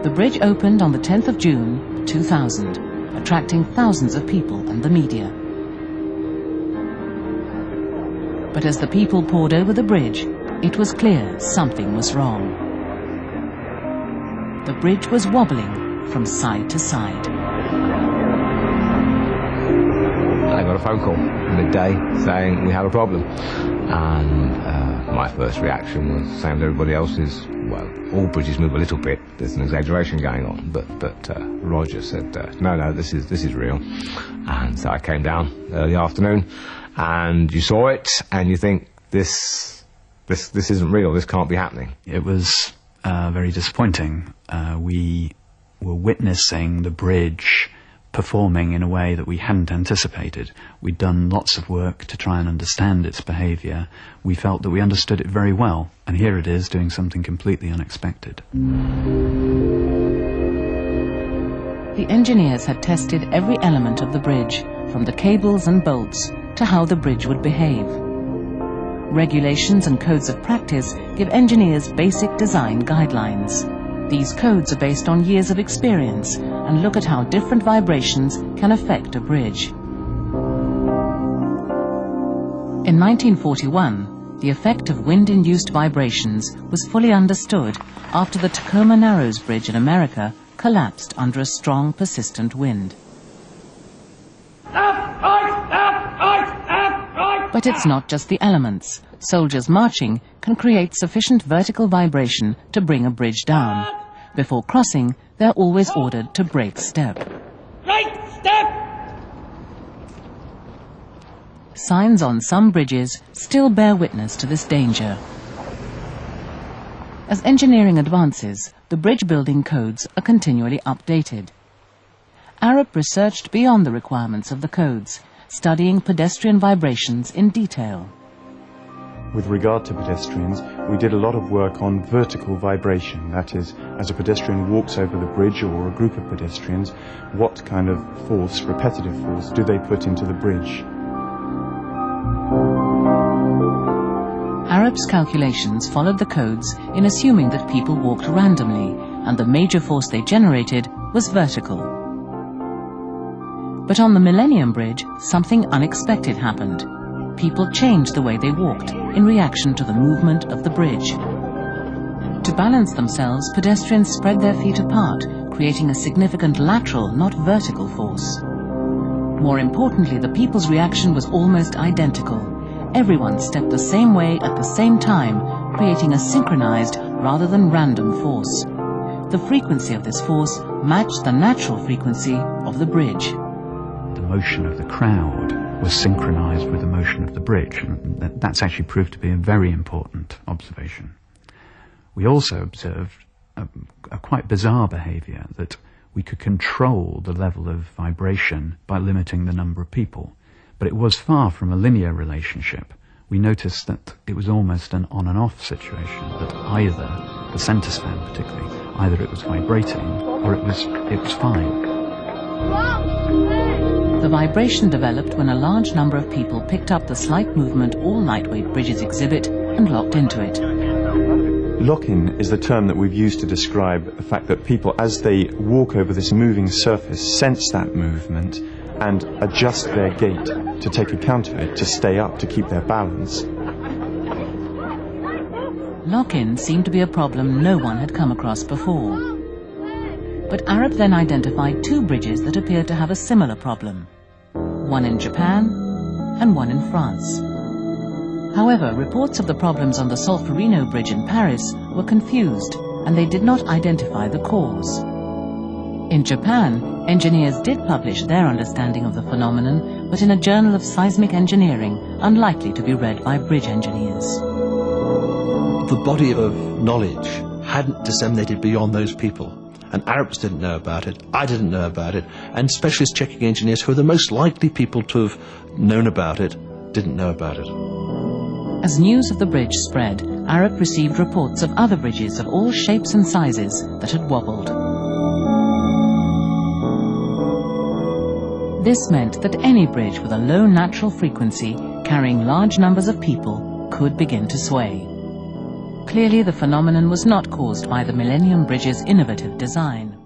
The bridge opened on the 10th of June 2000, attracting thousands of people and the media. But as the people poured over the bridge, it was clear something was wrong. The bridge was wobbling from side to side. I got a phone call midday saying we had a problem, and my first reaction was same as everybody else's. Well, all bridges move a little bit. There's an exaggeration going on, but Roger said no, this is real. And so I came down early afternoon, and you saw it, and you think this isn't real. This can't be happening. It was very disappointing. We were witnessing the bridge performing in a way that we hadn't anticipated. We'd done lots of work to try and understand its behaviour. We felt that we understood it very well, and here it is doing something completely unexpected. The engineers had tested every element of the bridge, from the cables and bolts to how the bridge would behave. Regulations and codes of practice give engineers basic design guidelines. These codes are based on years of experience and look at how different vibrations can affect a bridge. In 1941, the effect of wind-induced vibrations was fully understood after the Tacoma Narrows Bridge in America collapsed under a strong, persistent wind. But it's not just the elements. Soldiers marching can create sufficient vertical vibration to bring a bridge down. Before crossing, they're always ordered to break step. Break step! Signs on some bridges still bear witness to this danger. As engineering advances, the bridge building codes are continually updated. Arup researched beyond the requirements of the codes, studying pedestrian vibrations in detail. With regard to pedestrians, we did a lot of work on vertical vibration. That is, as a pedestrian walks over the bridge or a group of pedestrians, what kind of force, repetitive force, do they put into the bridge? Arup's calculations followed the codes in assuming that people walked randomly and the major force they generated was vertical. But on the Millenium Bridge, something unexpected happened. People changed the way they walked in reaction to the movement of the bridge. To balance themselves, pedestrians spread their feet apart, creating a significant lateral, not vertical force. More importantly, the people's reaction was almost identical. Everyone stepped the same way at the same time, creating a synchronized rather than random force. The frequency of this force matched the natural frequency of the bridge. The motion of the crowd was synchronized with the motion of the bridge, and that's actually proved to be a very important observation. We also observed a quite bizarre behavior, that we could control the level of vibration by limiting the number of people. But it was far from a linear relationship. We noticed that it was almost an on and off situation, that either, the centre span particularly, either it was vibrating or it was fine. The vibration developed when a large number of people picked up the slight movement all lightweight bridges exhibit and locked into it. Lock-in is the term that we've used to describe the fact that people, as they walk over this moving surface, sense that movement and adjust their gait to take account of it, to stay up, to keep their balance. Lock-in seemed to be a problem no one had come across before. But Arup then identified two bridges that appeared to have a similar problem. One in Japan and one in France. However, reports of the problems on the Solferino Bridge in Paris were confused, and they did not identify the cause. In Japan, engineers did publish their understanding of the phenomenon, but in a journal of seismic engineering, unlikely to be read by bridge engineers. The body of knowledge hadn't disseminated beyond those people. And Arabs didn't know about it, I didn't know about it, and specialist checking engineers, who are the most likely people to have known about it, didn't know about it. As news of the bridge spread, Arup received reports of other bridges of all shapes and sizes that had wobbled. This meant that any bridge with a low natural frequency, carrying large numbers of people, could begin to sway. Clearly, the phenomenon was not caused by the Millenium Bridge's innovative design.